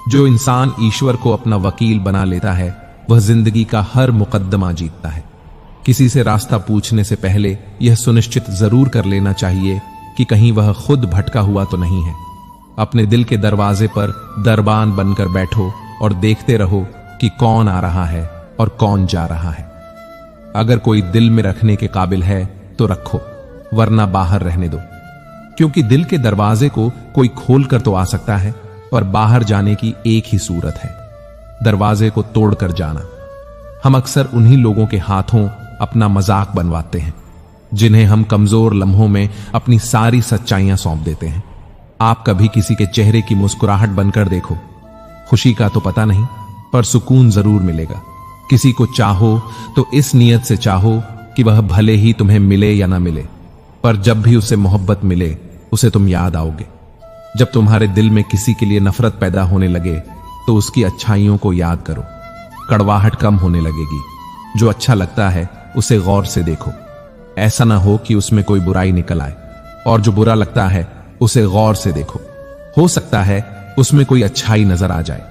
जो इंसान ईश्वर को अपना वकील बना लेता है वह जिंदगी का हर मुकद्दमा जीतता है। किसी से रास्ता पूछने से पहले यह सुनिश्चित जरूर कर लेना चाहिए कि कहीं वह खुद भटका हुआ तो नहीं है। अपने दिल के दरवाजे पर दरबान बनकर बैठो और देखते रहो कि कौन आ रहा है और कौन जा रहा है। अगर कोई दिल में रखने के काबिल है तो रखो, वरना बाहर रहने दो, क्योंकि दिल के दरवाजे को कोई खोल कर तो आ सकता है, पर बाहर जाने की एक ही सूरत है, दरवाजे को तोड़कर जाना। हम अक्सर उन्हीं लोगों के हाथों अपना मजाक बनवाते हैं जिन्हें हम कमजोर लम्हों में अपनी सारी सच्चाइयां सौंप देते हैं। आप कभी किसी के चेहरे की मुस्कुराहट बनकर देखो, खुशी का तो पता नहीं पर सुकून जरूर मिलेगा। किसी को चाहो तो इस नियत से चाहो कि वह भले ही तुम्हें मिले या ना मिले, पर जब भी उसे मोहब्बत मिले उसे तुम याद आओगे। जब तुम्हारे दिल में किसी के लिए नफरत पैदा होने लगे तो उसकी अच्छाइयों को याद करो, कड़वाहट कम होने लगेगी। जो अच्छा लगता है उसे गौर से देखो, ऐसा ना हो कि उसमें कोई बुराई निकल आए, और जो बुरा लगता है उसे गौर से देखो, हो सकता है उसमें कोई अच्छाई नजर आ जाए।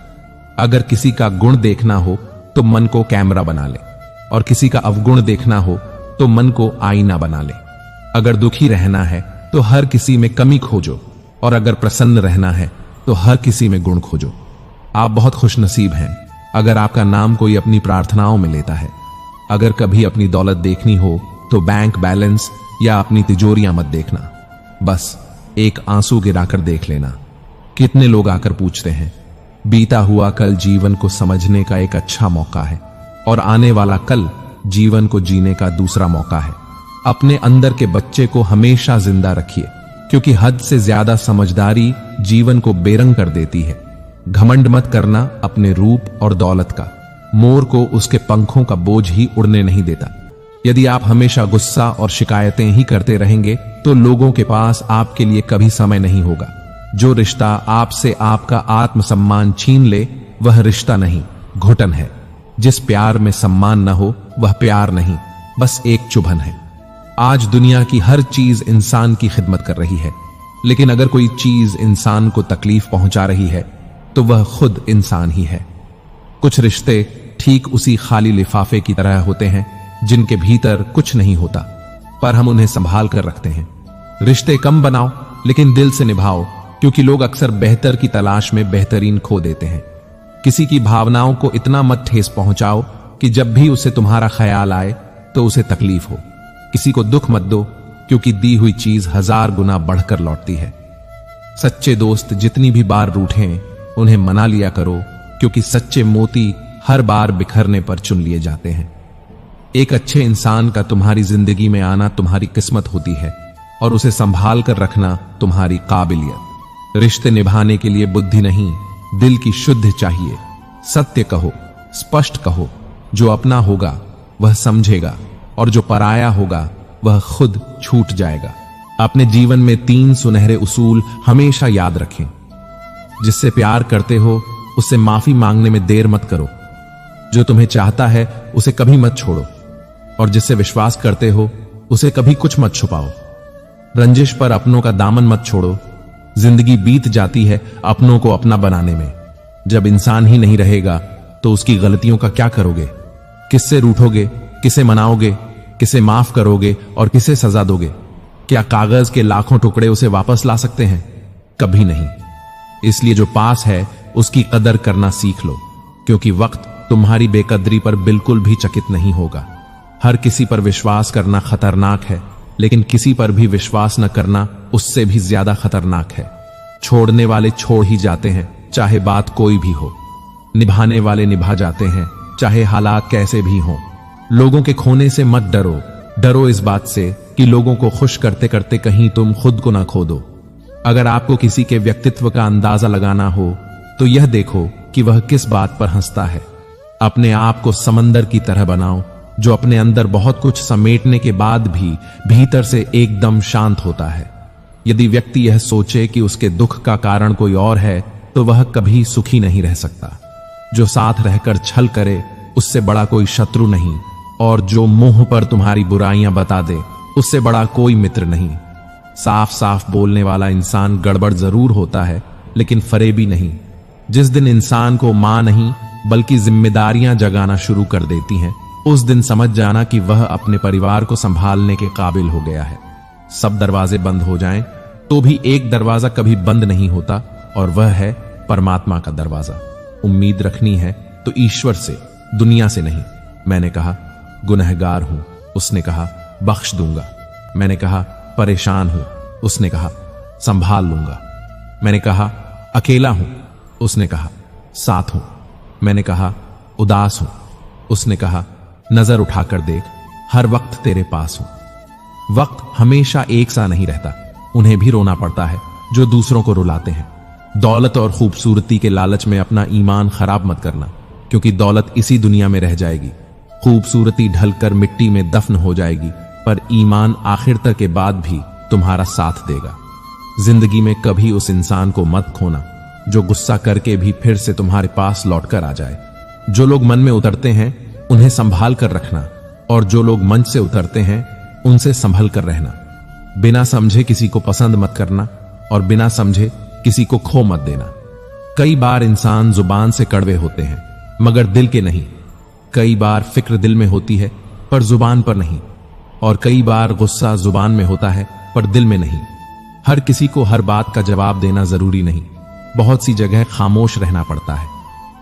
अगर किसी का गुण देखना हो तो मन को कैमरा बना ले, और किसी का अवगुण देखना हो तो मन को आईना बना ले। अगर दुखी रहना है तो हर किसी में कमी खोजो, और अगर प्रसन्न रहना है तो हर किसी में गुण खोजो। आप बहुत खुशनसीब हैं अगर आपका नाम कोई अपनी प्रार्थनाओं में लेता है। अगर कभी अपनी दौलत देखनी हो तो बैंक बैलेंस या अपनी तिजोरियां मत देखना, बस एक आंसू गिराकर देख लेना। कितने लोग आकर पूछते हैं, बीता हुआ कल जीवन को समझने का एक अच्छा मौका है, और आने वाला कल जीवन को जीने का दूसरा मौका है। अपने अंदर के बच्चे को हमेशा जिंदा रखिए, क्योंकि हद से ज्यादा समझदारी जीवन को बेरंग कर देती है। घमंड मत करना अपने रूप और दौलत का, मोर को उसके पंखों का बोझ ही उड़ने नहीं देता। यदि आप हमेशा गुस्सा और शिकायतें ही करते रहेंगे तो लोगों के पास आपके लिए कभी समय नहीं होगा। जो रिश्ता आपसे आपका आत्मसम्मान छीन ले वह रिश्ता नहीं, घुटन है। जिस प्यार में सम्मान न हो वह प्यार नहीं, बस एक चुभन है। आज दुनिया की हर चीज इंसान की खिदमत कर रही है, लेकिन अगर कोई चीज इंसान को तकलीफ पहुंचा रही है तो वह खुद इंसान ही है। कुछ रिश्ते ठीक उसी खाली लिफाफे की तरह होते हैं जिनके भीतर कुछ नहीं होता, पर हम उन्हें संभाल कर रखते हैं। रिश्ते कम बनाओ लेकिन दिल से निभाओ, क्योंकि लोग अक्सर बेहतर की तलाश में बेहतरीन खो देते हैं। किसी की भावनाओं को इतना मत ठेस पहुंचाओ कि जब भी उसे तुम्हारा ख्याल आए तो उसे तकलीफ हो। किसी को दुख मत दो, क्योंकि दी हुई चीज 1000 गुना बढ़कर लौटती है। सच्चे दोस्त जितनी भी बार रूठें उन्हें मना लिया करो, क्योंकि सच्चे मोती हर बार बिखरने पर चुन लिए जाते हैं। एक अच्छे इंसान का तुम्हारी जिंदगी में आना तुम्हारी किस्मत होती है, और उसे संभाल कर रखना तुम्हारी काबिलियत। रिश्ते निभाने के लिए बुद्धि नहीं, दिल की शुद्ध चाहिए। सत्य कहो, स्पष्ट कहो। जो अपना होगा वह समझेगा, और जो पराया होगा वह खुद छूट जाएगा। अपने जीवन में 3 सुनहरे उसूल हमेशा याद रखें। जिससे प्यार करते हो उससे माफी मांगने में देर मत करो। जो तुम्हें चाहता है उसे कभी मत छोड़ो, और जिससे विश्वास करते हो उसे कभी कुछ मत छुपाओ। रंजिश पर अपनों का दामन मत छोड़ो। जिंदगी बीत जाती है अपनों को अपना बनाने में। जब इंसान ही नहीं रहेगा तो उसकी गलतियों का क्या करोगे? किससे रूठोगे, किसे मनाओगे, किसे माफ करोगे और किसे सजा दोगे? क्या कागज के लाखों टुकड़े उसे वापस ला सकते हैं? कभी नहीं। इसलिए जो पास है उसकी कदर करना सीख लो, क्योंकि वक्त तुम्हारी बेकदरी पर बिल्कुल भी चकित नहीं होगा। हर किसी पर विश्वास करना खतरनाक है, लेकिन किसी पर भी विश्वास न करना उससे भी ज्यादा खतरनाक है। छोड़ने वाले छोड़ ही जाते हैं, चाहे बात कोई भी हो। निभाने वाले निभा जाते हैं, चाहे हालात कैसे भी हों। लोगों के खोने से मत डरो, डरो इस बात से कि लोगों को खुश करते करते कहीं तुम खुद को ना खो दो। अगर आपको किसी के व्यक्तित्व का अंदाजा लगाना हो तो यह देखो कि वह किस बात पर हंसता है। अपने आप को समंदर की तरह बनाओ, जो अपने अंदर बहुत कुछ समेटने के बाद भी भीतर से एकदम शांत होता है। यदि व्यक्ति यह सोचे कि उसके दुख का कारण कोई और है तो वह कभी सुखी नहीं रह सकता। जो साथ रहकर छल करे उससे बड़ा कोई शत्रु नहीं, और जो मुंह पर तुम्हारी बुराइयां बता दे उससे बड़ा कोई मित्र नहीं। साफ साफ बोलने वाला इंसान गड़बड़ जरूर होता है, लेकिन फरेबी नहीं। जिस दिन इंसान को मां नहीं बल्कि जिम्मेदारियां जगाना शुरू कर देती हैं, उस दिन समझ जाना कि वह अपने परिवार को संभालने के काबिल हो गया है। सब दरवाजे बंद हो जाएं तो भी एक दरवाजा कभी बंद नहीं होता, और वह है परमात्मा का दरवाजा। उम्मीद रखनी है तो ईश्वर से, दुनिया से नहीं। मैंने कहा गुनहगार हूं, उसने कहा बख्श दूंगा। मैंने कहा परेशान हूं, उसने कहा संभाल लूंगा। मैंने कहा अकेला हूं, उसने कहा साथ हूं। मैंने कहा उदास हूं, उसने कहा नजर उठाकर देख, हर वक्त तेरे पास हूं। वक्त हमेशा एक सा नहीं रहता, उन्हें भी रोना पड़ता है जो दूसरों को रुलाते हैं। दौलत और खूबसूरती के लालच में अपना ईमान खराब मत करना, क्योंकि दौलत इसी दुनिया में रह जाएगी, खूबसूरती ढलकर मिट्टी में दफन हो जाएगी, पर ईमान आखिर तक के बाद भी तुम्हारा साथ देगा। जिंदगी में कभी उस इंसान को मत खोना जो गुस्सा करके भी फिर से तुम्हारे पास लौटकर आ जाए। जो लोग मन में उतरते हैं उन्हें संभाल कर रखना, और जो लोग मंच से उतरते हैं उनसे संभल कर रहना। बिना समझे किसी को पसंद मत करना, और बिना समझे किसी को खो मत देना। कई बार इंसान जुबान से कड़वे होते हैं मगर दिल के नहीं। कई बार फिक्र दिल में होती है पर जुबान पर नहीं, और कई बार गुस्सा जुबान में होता है पर दिल में नहीं। हर किसी को हर बात का जवाब देना जरूरी नहीं। बहुत सी जगह खामोश रहना पड़ता है,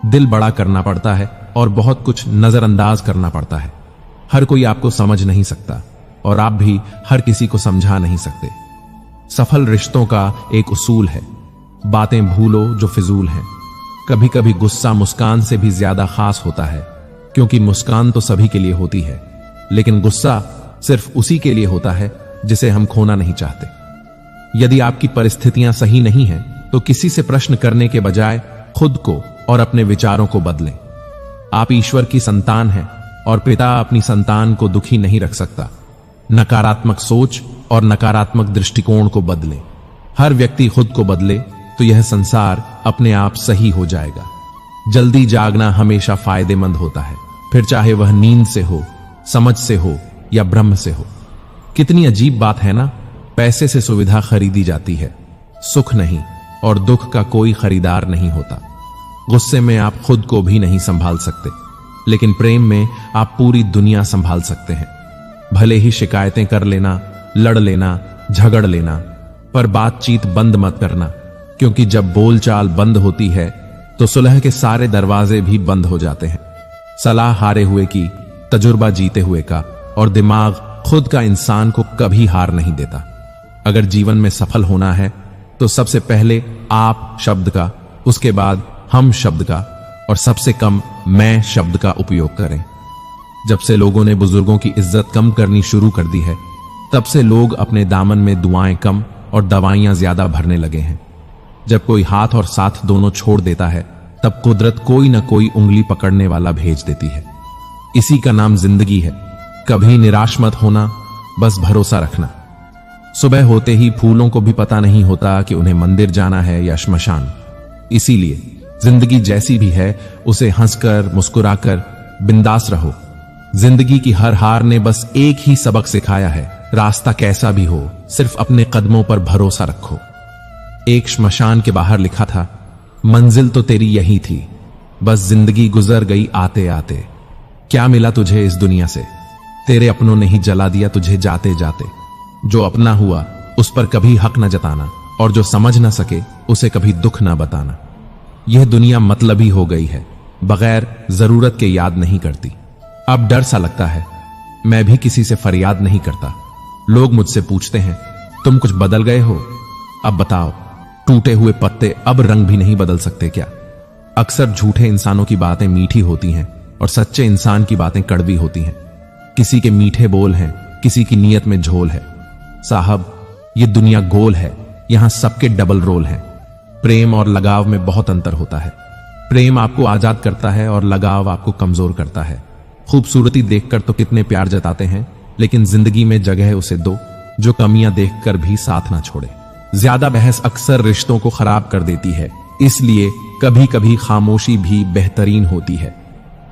दिल बड़ा करना पड़ता है, और बहुत कुछ नजरअंदाज करना पड़ता है। हर कोई आपको समझ नहीं सकता, और आप भी हर किसी को समझा नहीं सकते। सफल रिश्तों का एक उसूल है, बातें भूलो जो फिजूल हैं। कभी कभी गुस्सा मुस्कान से भी ज्यादा खास होता है, क्योंकि मुस्कान तो सभी के लिए होती है, लेकिन गुस्सा सिर्फ उसी के लिए होता है जिसे हम खोना नहीं चाहते। यदि आपकी परिस्थितियां सही नहीं हैं, तो किसी से प्रश्न करने के बजाय खुद को और अपने विचारों को बदलें। आप ईश्वर की संतान हैं, और पिता अपनी संतान को दुखी नहीं रख सकता। नकारात्मक सोच और नकारात्मक दृष्टिकोण को बदलें। हर व्यक्ति खुद को बदले तो यह संसार अपने आप सही हो जाएगा। जल्दी जागना हमेशा फायदेमंद होता है, फिर चाहे वह नींद से हो, समझ से हो या ब्रह्म से हो। कितनी अजीब बात है ना, पैसे से सुविधा खरीदी जाती है, सुख नहीं, और दुख का कोई खरीदार नहीं होता। गुस्से में आप खुद को भी नहीं संभाल सकते, लेकिन प्रेम में आप पूरी दुनिया संभाल सकते हैं। भले ही शिकायतें कर लेना, लड़ लेना, झगड़ लेना, पर बातचीत बंद मत करना, क्योंकि जब बोलचाल बंद होती है तो सुलह के सारे दरवाजे भी बंद हो जाते हैं। सलाह हारे हुए की, तजुर्बा जीते हुए का, और दिमाग खुद का इंसान को कभी हार नहीं देता। अगर जीवन में सफल होना है तो सबसे पहले आप शब्द का, उसके बाद हम शब्द का, और सबसे कम मैं शब्द का उपयोग करें। जब से लोगों ने बुजुर्गों की इज्जत कम करनी शुरू कर दी है, तब से लोग अपने दामन में दुआएं कम और दवाइयां ज्यादा भरने लगे हैं। जब कोई हाथ और साथ दोनों छोड़ देता है, तब कुदरत कोई ना कोई उंगली पकड़ने वाला भेज देती है। इसी का नाम जिंदगी है। कभी निराश मत होना, बस भरोसा रखना। सुबह होते ही फूलों को भी पता नहीं होता कि उन्हें मंदिर जाना है या श्मशान। इसीलिए जिंदगी जैसी भी है उसे हंसकर, मुस्कुराकर बिंदास रहो। जिंदगी की हर हार ने बस एक ही सबक सिखाया है, रास्ता कैसा भी हो, सिर्फ अपने कदमों पर भरोसा रखो। एक श्मशान के बाहर लिखा था, मंजिल तो तेरी यही थी, बस जिंदगी गुजर गई आते आते। क्या मिला तुझे इस दुनिया से? तेरे अपनों ने ही जला दिया तुझे जाते जाते। जो अपना हुआ उस पर कभी हक न जताना, और जो समझ न सके उसे कभी दुख न बताना। यह दुनिया मतलबी हो गई है, बगैर जरूरत के याद नहीं करती। अब डर सा लगता है, मैं भी किसी से फरियाद नहीं करता। लोग मुझसे पूछते हैं, तुम कुछ बदल गए हो? अब बताओ, टूटे हुए पत्ते अब रंग भी नहीं बदल सकते क्या? अक्सर झूठे इंसानों की बातें मीठी होती हैं और सच्चे इंसान की बातें कड़वी होती हैं। किसी के मीठे बोल हैं, किसी की नीयत में झोल है। साहब, ये दुनिया गोल है, यहां सबके डबल रोल हैं। प्रेम और लगाव में बहुत अंतर होता है। प्रेम आपको आजाद करता है और लगाव आपको कमजोर करता है। खूबसूरती देखकर तो कितने प्यार जताते हैं, लेकिन जिंदगी में जगह उसे दो जो कमियां देखकर भी साथ ना छोड़े। ज्यादा बहस अक्सर रिश्तों को खराब कर देती है, इसलिए कभी कभी खामोशी भी बेहतरीन होती है।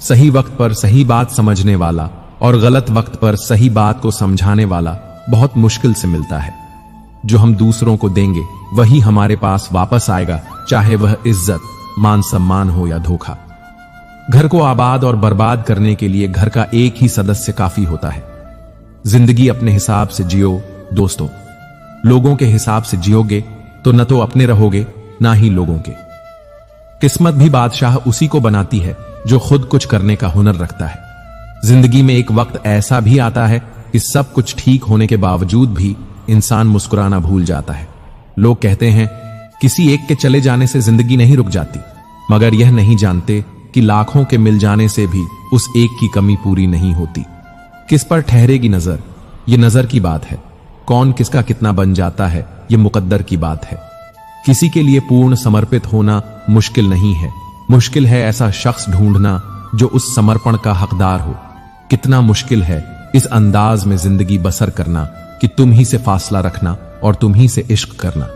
सही वक्त पर सही बात समझने वाला और गलत वक्त पर सही बात को समझाने वाला बहुत मुश्किल से मिलता है। जो हम दूसरों को देंगे वही हमारे पास वापस आएगा, चाहे वह इज्जत, मान सम्मान हो या धोखा। घर को आबाद और बर्बाद करने के लिए घर का एक ही सदस्य काफी होता है। जिंदगी अपने हिसाब से जियो दोस्तों। लोगों के हिसाब से जियोगे तो न तो अपने रहोगे ना ही लोगों के। किस्मत भी बादशाह उसी को बनाती है जो खुद कुछ करने का हुनर रखता है। जिंदगी में एक वक्त ऐसा भी आता है कि सब कुछ ठीक होने के बावजूद भी इंसान मुस्कुराना भूल जाता है। लोग कहते हैं किसी एक के चले जाने से जिंदगी नहीं रुक जाती, मगर यह नहीं जानते कि लाखों के मिल जाने से भी उस एक की कमी पूरी नहीं होती। किस पर ठहरेगी नजर, यह नजर की बात है। कौन किसका कितना बन जाता है, यह मुकद्दर की बात है। किसी के लिए पूर्ण समर्पित होना मुश्किल नहीं है, मुश्किल है ऐसा शख्स ढूंढना जो उस समर्पण का हकदार हो। कितना मुश्किल है इस अंदाज में जिंदगी बसर करना कि तुम ही से फासला रखना और तुम ही से इश्क करना।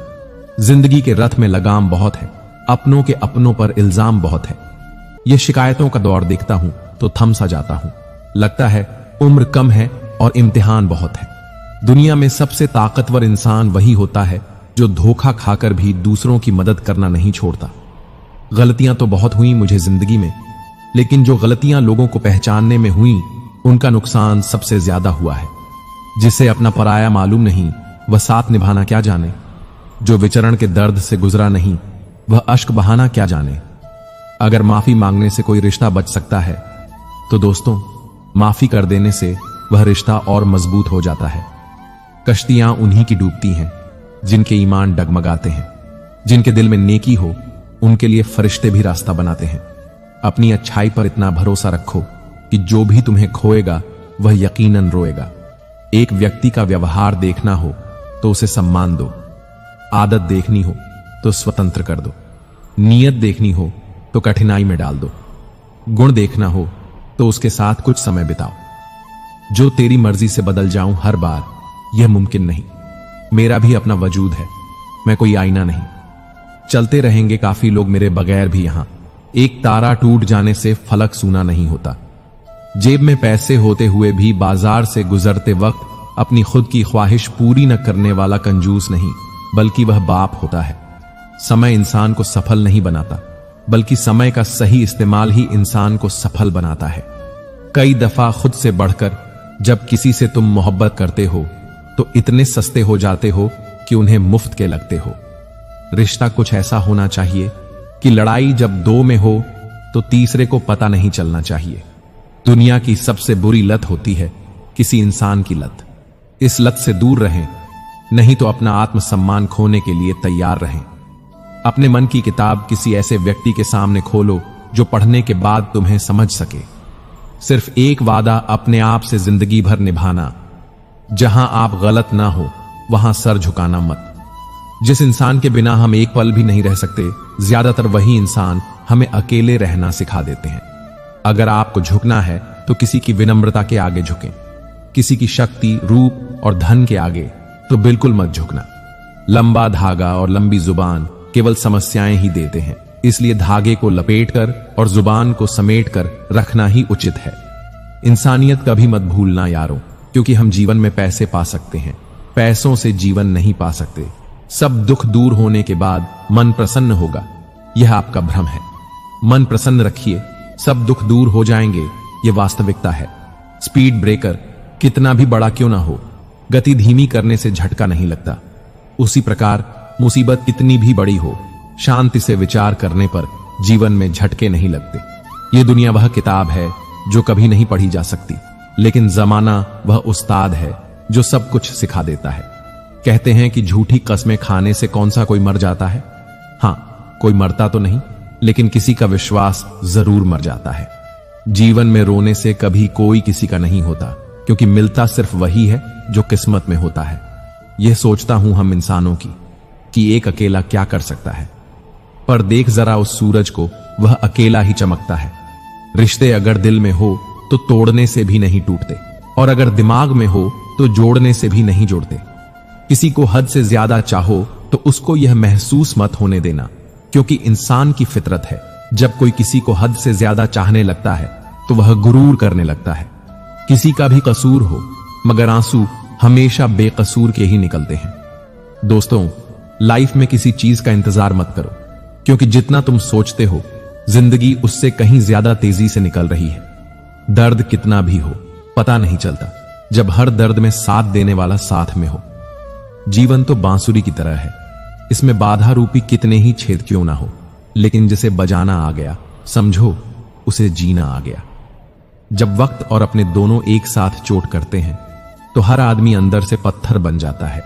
जिंदगी के रथ में लगाम बहुत है, अपनों के अपनों पर इल्जाम बहुत है। यह शिकायतों का दौर देखता हूं तो थम सा जाता हूं। लगता है उम्र कम है और इम्तिहान बहुत है। दुनिया में सबसे ताकतवर इंसान वही होता है जो धोखा खाकर भी दूसरों की मदद करना नहीं छोड़ता। गलतियां तो बहुत हुई मुझे जिंदगी में, लेकिन जो गलतियां लोगों को पहचानने में हुई उनका नुकसान सबसे ज्यादा हुआ है। जिसे अपना पराया मालूम नहीं वह साथ निभाना क्या जाने। जो विचरण के दर्द से गुजरा नहीं वह अश्क बहाना क्या जाने। अगर माफी मांगने से कोई रिश्ता बच सकता है तो दोस्तों माफी कर देने से वह रिश्ता और मजबूत हो जाता है। कश्तियां उन्हीं की डूबती हैं जिनके ईमान डगमगाते हैं। जिनके दिल में नेकी हो उनके लिए फरिश्ते भी रास्ता बनाते हैं। अपनी अच्छाई पर इतना भरोसा रखो कि जो भी तुम्हें खोएगा वह यकीनन रोएगा। एक व्यक्ति का व्यवहार देखना हो तो उसे सम्मान दो, आदत देखनी हो तो स्वतंत्र कर दो, नीयत देखनी हो तो कठिनाई में डाल दो, गुण देखना हो तो उसके साथ कुछ समय बिताओ। जो तेरी मर्जी से बदल जाऊं हर बार यह मुमकिन नहीं। मेरा भी अपना वजूद है, मैं कोई आईना नहीं। चलते रहेंगे काफी लोग मेरे बगैर भी यहां। एक तारा टूट जाने से फलक सूना नहीं होता। जेब में पैसे होते हुए भी बाजार से गुजरते वक्त अपनी खुद की ख्वाहिश पूरी न करने वाला कंजूस नहीं, बल्कि वह बाप होता है। समय इंसान को सफल नहीं बनाता, बल्कि समय का सही इस्तेमाल ही इंसान को सफल बनाता है। कई दफा खुद से बढ़कर जब किसी से तुम मोहब्बत करते हो तो इतने सस्ते हो जाते हो कि उन्हें मुफ्त के लगते हो। रिश्ता कुछ ऐसा होना चाहिए कि लड़ाई जब दो में हो तो तीसरे को पता नहीं चलना चाहिए। दुनिया की सबसे बुरी लत होती है किसी इंसान की लत। इस लत से दूर रहें, नहीं तो अपना आत्मसम्मान खोने के लिए तैयार रहें। अपने मन की किताब किसी ऐसे व्यक्ति के सामने खोलो जो पढ़ने के बाद तुम्हें समझ सके। सिर्फ एक वादा अपने आप से जिंदगी भर निभाना, जहां आप गलत ना हो वहां सर झुकाना मत। जिस इंसान के बिना हम एक पल भी नहीं रह सकते, ज्यादातर वही इंसान हमें अकेले रहना सिखा देते हैं। अगर आपको झुकना है तो किसी की विनम्रता के आगे झुकें, किसी की शक्ति, रूप और धन के आगे तो बिल्कुल मत झुकना। लंबा धागा और लंबी जुबान केवल समस्याएं ही देते हैं, इसलिए धागे को लपेटकर और जुबान को समेटकर रखना ही उचित है। इंसानियत कभी मत भूलना यारों, क्योंकि हम जीवन में पैसे पा सकते हैं, पैसों से जीवन नहीं पा सकते। सब दुख दूर होने के बाद मन प्रसन्न होगा, यह आपका भ्रम है। मन प्रसन्न रखिए, सब दुख दूर हो जाएंगे, यह वास्तविकता है। स्पीड ब्रेकर कितना भी बड़ा क्यों ना हो, गति धीमी करने से झटका नहीं लगता। उसी प्रकार मुसीबत कितनी भी बड़ी हो, शांति से विचार करने पर जीवन में झटके नहीं लगते। यह दुनिया वह किताब है जो कभी नहीं पढ़ी जा सकती, लेकिन जमाना वह उस्ताद है जो सब कुछ सिखा देता है। कहते हैं कि झूठी कस्में खाने से कौन सा कोई मर जाता है। हाँ, कोई मरता तो नहीं, लेकिन किसी का विश्वास जरूर मर जाता है। जीवन में रोने से कभी कोई किसी का नहीं होता, क्योंकि मिलता सिर्फ वही है जो किस्मत में होता है। यह सोचता हूं हम इंसानों की कि एक अकेला क्या कर सकता है, पर देख जरा उस सूरज को, वह अकेला ही चमकता है। रिश्ते अगर दिल में हो तो तोड़ने से भी नहीं टूटते, और अगर दिमाग में हो तो जोड़ने से भी नहीं जोड़ते। किसी को हद से ज्यादा चाहो तो उसको यह महसूस मत होने देना, क्योंकि इंसान की फितरत है, जब कोई किसी को हद से ज्यादा चाहने लगता है तो वह गुरूर करने लगता है। किसी का भी कसूर हो, मगर आंसू हमेशा बेकसूर के ही निकलते हैं। दोस्तों, लाइफ में किसी चीज का इंतजार मत करो, क्योंकि जितना तुम सोचते हो जिंदगी उससे कहीं ज्यादा तेजी से निकल रही है। दर्द कितना भी हो पता नहीं चलता जब हर दर्द में साथ देने वाला साथ में हो। जीवन तो बांसुरी की तरह है, इसमें बाधा रूपी कितने ही छेद क्यों ना हो, लेकिन जिसे बजाना आ गया समझो उसे जीना आ गया। जब वक्त और अपने दोनों एक साथ चोट करते हैं तो हर आदमी अंदर से पत्थर बन जाता है।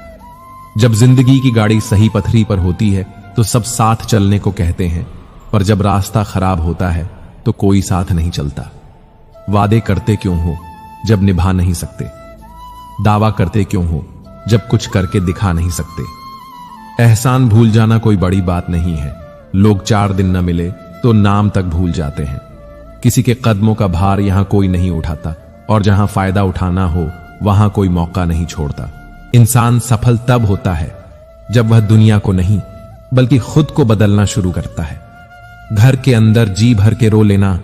जब जिंदगी की गाड़ी सही पथरी पर होती है तो सब साथ चलने को कहते हैं, पर जब रास्ता खराब होता है तो कोई साथ नहीं चलता। वादे करते क्यों हो जब निभा नहीं सकते, दावा करते क्यों हो जब कुछ करके दिखा नहीं सकते। एहसान भूल जाना कोई बड़ी बात नहीं है, लोग 4 दिन न मिले तो नाम तक भूल जाते हैं। किसी के कदमों का भार यहां कोई नहीं उठाता, और जहां फायदा उठाना हो वहां कोई मौका नहीं छोड़ता। इंसान सफल तब होता है जब वह दुनिया को नहीं बल्कि खुद को बदलना शुरू करता है। घर के अंदर जी भर के रो लेना,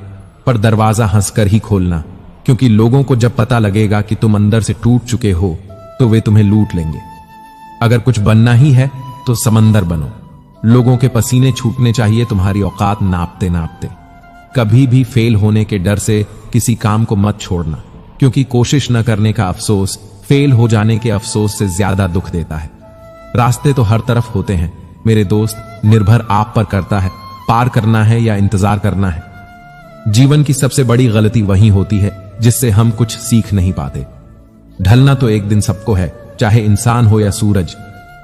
पर दरवाजा हंसकर ही खोलना, क्योंकि लोगों को जब पता लगेगा कि तुम अंदर से टूट चुके हो तो वे तुम्हें लूट लेंगे। अगर कुछ बनना ही है तो समंदर बनो। लोगों के पसीने छूटने चाहिए तुम्हारी औकात नापते नापते। कभी भी फेल होने के डर से किसी काम को मत छोड़ना, क्योंकि कोशिश न करने का अफसोस फेल हो जाने के अफसोस से ज्यादा दुख देता है। रास्ते तो हर तरफ होते हैं मेरे दोस्त, निर्भर आप पर करता है पार करना है या इंतजार करना है। जीवन की सबसे बड़ी गलती वही होती है जिससे हम कुछ सीख नहीं पाते। ढलना तो एक दिन सबको है, चाहे इंसान हो या सूरज,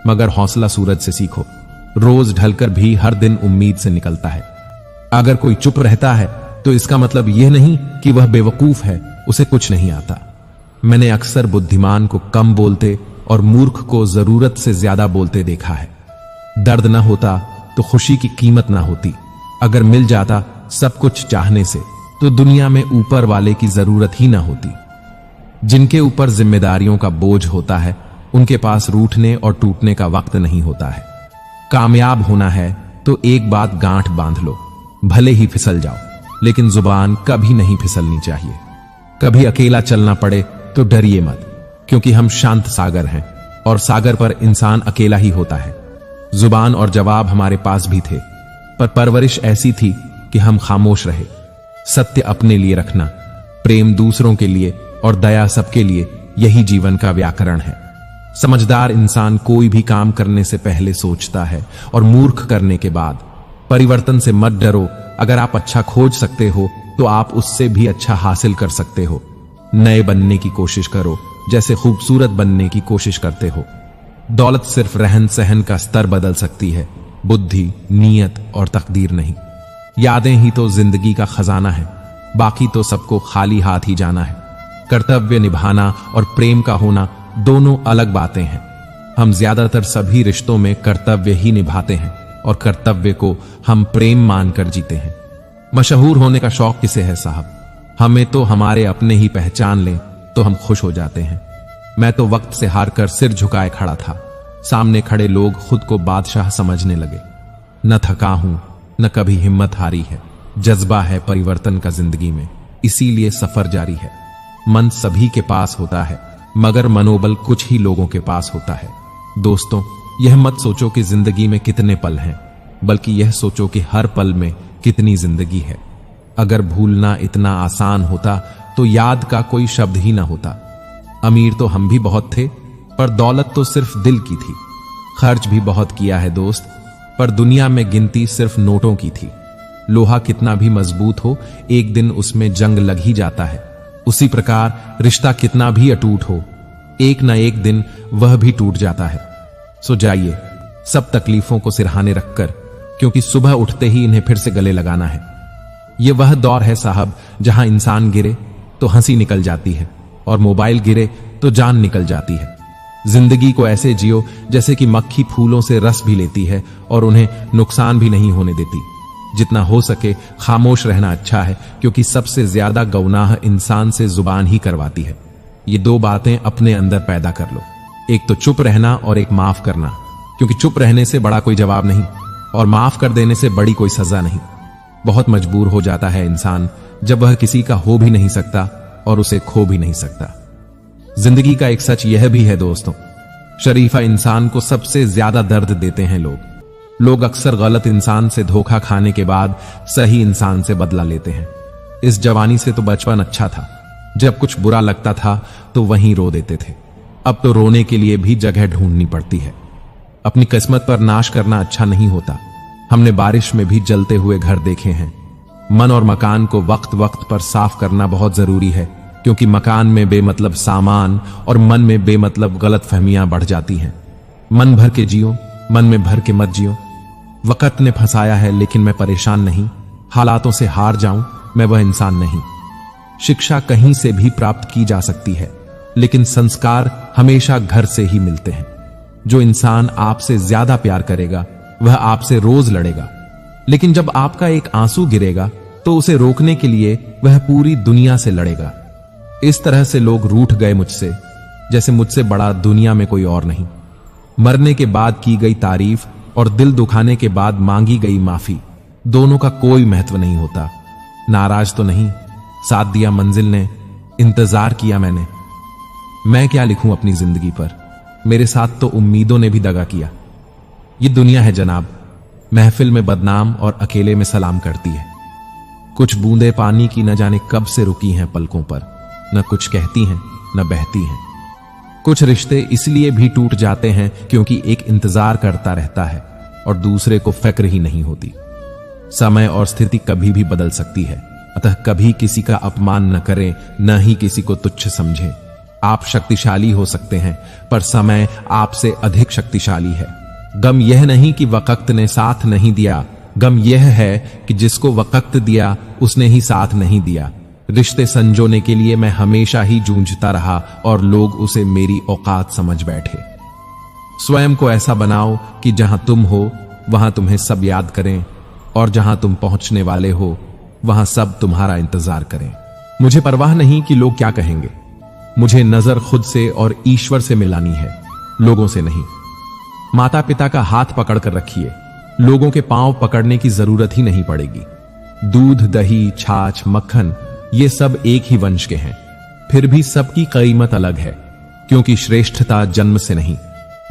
मगर हौसला सूरज से सीखो। रोज ढलकर भी हर दिन उम्मीद से निकलता है। अगर कोई चुप रहता है तो इसका मतलब यह नहीं कि वह बेवकूफ है, उसे कुछ नहीं आता। मैंने अक्सर बुद्धिमान को कम बोलते और मूर्ख को जरूरत से ज्यादा बोलते देखा है। दर्द ना होता तो खुशी की कीमत ना होती। अगर मिल जाता सब कुछ चाहने से तो दुनिया में ऊपर वाले की जरूरत ही ना होती। जिनके ऊपर जिम्मेदारियों का बोझ होता है उनके पास रूठने और टूटने का वक्त नहीं होता है। कामयाब होना है तो एक बात गांठ बांध लो, भले ही फिसल जाओ, लेकिन जुबान कभी नहीं फिसलनी चाहिए। कभी अकेला चलना पड़े तो डरिए मत, क्योंकि हम शांत सागर हैं और सागर पर इंसान अकेला ही होता है। जुबान और जवाब हमारे पास भी थे, पर परवरिश ऐसी थी कि हम खामोश रहे। सत्य अपने लिए रखना, प्रेम दूसरों के लिए और दया सबके लिए, यही जीवन का व्याकरण है। समझदार इंसान कोई भी काम करने से पहले सोचता है और मूर्ख करने के बाद। परिवर्तन से मत डरो, अगर आप अच्छा खोज सकते हो तो आप उससे भी अच्छा हासिल कर सकते हो। नए बनने की कोशिश करो जैसे खूबसूरत बनने की कोशिश करते हो। दौलत सिर्फ रहन सहन का स्तर बदल सकती है, बुद्धि, नीयत और तकदीर नहीं। यादें ही तो जिंदगी का खजाना है, बाकी तो सबको खाली हाथ ही जाना है। कर्तव्य निभाना और प्रेम का होना दोनों अलग बातें हैं। हम ज्यादातर सभी रिश्तों में कर्तव्य ही निभाते हैं और कर्तव्य को हम प्रेम मानकर जीते हैं। मशहूर होने का शौक किसे है साहब? हमें तो हमारे अपने ही पहचान लें तो हम खुश हो जाते हैं। मैं तो वक्त से हारकर सिर झुकाए खड़ा था, सामने खड़े लोग खुद को बादशाह समझने लगे। न थका हूं न कभी हिम्मत हारी है, जज्बा है परिवर्तन का जिंदगी में, इसीलिए सफर जारी है। मन सभी के पास होता है, मगर मनोबल कुछ ही लोगों के पास होता है। दोस्तों, यह मत सोचो कि जिंदगी में कितने पल हैं, बल्कि यह सोचो कि हर पल में कितनी जिंदगी है। अगर भूलना इतना आसान होता तो याद का कोई शब्द ही ना होता। अमीर तो हम भी बहुत थे, पर दौलत तो सिर्फ दिल की थी। खर्च भी बहुत किया है दोस्त, पर दुनिया में गिनती सिर्फ नोटों की थी। लोहा कितना भी मजबूत हो, एक दिन उसमें जंग लग ही जाता है। उसी प्रकार रिश्ता कितना भी अटूट हो, एक न एक दिन वह भी टूट जाता है। सो जाइए सब तकलीफों को सिरहाने रखकर, क्योंकि सुबह उठते ही इन्हें फिर से गले लगाना है। यह वह दौर है साहब जहां इंसान गिरे तो हंसी निकल जाती है और मोबाइल गिरे तो जान निकल जाती है। जिंदगी को ऐसे जियो जैसे कि मक्खी फूलों से रस भी लेती है और उन्हें नुकसान भी नहीं होने देती। जितना हो सके खामोश रहना अच्छा है, क्योंकि सबसे ज्यादा गौनाह इंसान से जुबान ही करवाती है। ये दो बातें अपने अंदर पैदा कर लो, एक तो चुप रहना और एक माफ करना, क्योंकि चुप रहने से बड़ा कोई जवाब नहीं और माफ कर देने से बड़ी कोई सजा नहीं। बहुत मजबूर हो जाता है इंसान जब वह किसी का हो भी नहीं सकता और उसे खो भी नहीं सकता। जिंदगी का एक सच यह भी है दोस्तों, शरीफा इंसान को सबसे ज्यादा दर्द देते हैं लोग। लोग अक्सर गलत इंसान से धोखा खाने के बाद सही इंसान से बदला लेते हैं। इस जवानी से तो बचपन अच्छा था, जब कुछ बुरा लगता था तो वहीं रो देते थे। अब तो रोने के लिए भी जगह ढूंढनी पड़ती है। अपनी किस्मत पर नाश करना अच्छा नहीं होता। हमने बारिश में भी जलते हुए घर देखे हैं। मन और मकान को वक्त वक्त पर साफ करना बहुत जरूरी है, क्योंकि मकान में बेमतलब सामान और मन में बेमतलब गलत फहमियां बढ़ जाती हैं। मन भर के जियो, मन में भर के मत जियो। वक्त ने फंसाया है लेकिन मैं परेशान नहीं। हालातों से हार जाऊं मैं वह इंसान नहीं। शिक्षा कहीं से भी प्राप्त की जा सकती है, लेकिन संस्कार हमेशा घर से ही मिलते हैं। जो इंसान आपसे ज्यादा प्यार करेगा वह आपसे रोज लड़ेगा, लेकिन जब आपका एक आंसू गिरेगा तो उसे रोकने के लिए वह पूरी दुनिया से लड़ेगा। इस तरह से लोग रूठ गए मुझसे, जैसे मुझसे बड़ा दुनिया में कोई और नहीं। मरने के बाद की गई तारीफ और दिल दुखाने के बाद मांगी गई माफी, दोनों का कोई महत्व नहीं होता। नाराज तो नहीं, साथ दिया मंजिल ने, इंतजार किया मैंने। मैं क्या लिखूं अपनी जिंदगी पर, मेरे साथ तो उम्मीदों ने भी दगा किया। ये दुनिया है जनाब, महफिल में बदनाम और अकेले में सलाम करती है। कुछ बूंदे पानी की न जाने कब से रुकी हैं पलकों पर, न कुछ कहती हैं न बहती हैं। कुछ रिश्ते इसलिए भी टूट जाते हैं क्योंकि एक इंतजार करता रहता है और दूसरे को फिक्र ही नहीं होती। समय और स्थिति कभी भी बदल सकती है, अतः कभी किसी का अपमान न करें, न ही किसी को तुच्छ समझें। आप शक्तिशाली हो सकते हैं, पर समय आपसे अधिक शक्तिशाली है। गम यह नहीं कि वक्त ने साथ नहीं दिया, गम यह है कि जिसको वक्त दिया उसने ही साथ नहीं दिया। रिश्ते संजोने के लिए मैं हमेशा ही जूझता रहा और लोग उसे मेरी औकात समझ बैठे। स्वयं को ऐसा बनाओ कि जहां तुम हो वहां तुम्हें सब याद करें, और जहां तुम पहुंचने वाले हो वहां सब तुम्हारा इंतजार करें। मुझे परवाह नहीं कि लोग क्या कहेंगे। मुझे नजर खुद से और ईश्वर से मिलानी है, लोगों से नहीं। माता पिता का हाथ पकड़कर रखिए, लोगों के पांव पकड़ने की जरूरत ही नहीं पड़ेगी। दूध, दही, छाछ, मक्खन ये सब एक ही वंश के हैं, फिर भी सबकी कीमत अलग है, क्योंकि श्रेष्ठता जन्म से नहीं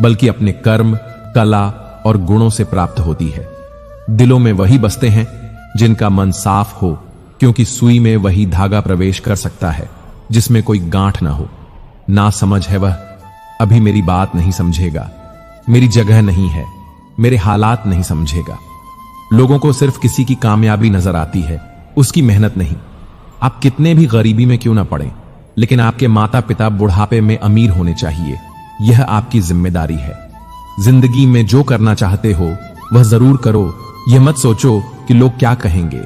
बल्कि अपने कर्म, कला और गुणों से प्राप्त होती है। दिलों में वही बसते हैं जिनका मन साफ हो, क्योंकि सुई में वही धागा प्रवेश कर सकता है जिसमें कोई गांठ ना हो। ना समझ है वह, अभी मेरी बात नहीं समझेगा, मेरी जगह नहीं है, मेरे हालात नहीं समझेगा। लोगों को सिर्फ किसी की कामयाबी नजर आती है, उसकी मेहनत नहीं। आप कितने भी गरीबी में क्यों ना पड़े, लेकिन आपके माता पिता बुढ़ापे में अमीर होने चाहिए। यह आपकी जिम्मेदारी है। जिंदगी में जो करना चाहते हो वह जरूर करो। यह मत सोचो कि लोग क्या कहेंगे,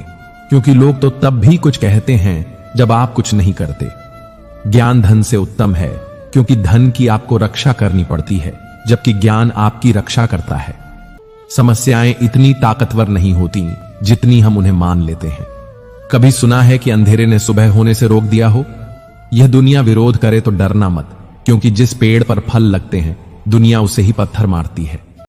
क्योंकि लोग तो तब भी कुछ कहते हैं जब आप कुछ नहीं करते। ज्ञान धन से उत्तम है, क्योंकि धन की आपको रक्षा करनी पड़ती है, जबकि ज्ञान आपकी रक्षा करता है। समस्याएं इतनी ताकतवर नहीं होती जितनी हम उन्हें मान लेते हैं। कभी सुना है कि अंधेरे ने सुबह होने से रोक दिया हो? यह दुनिया विरोध करे तो डरना मत, क्योंकि जिस पेड़ पर फल लगते हैं दुनिया उसे ही पत्थर मारती है।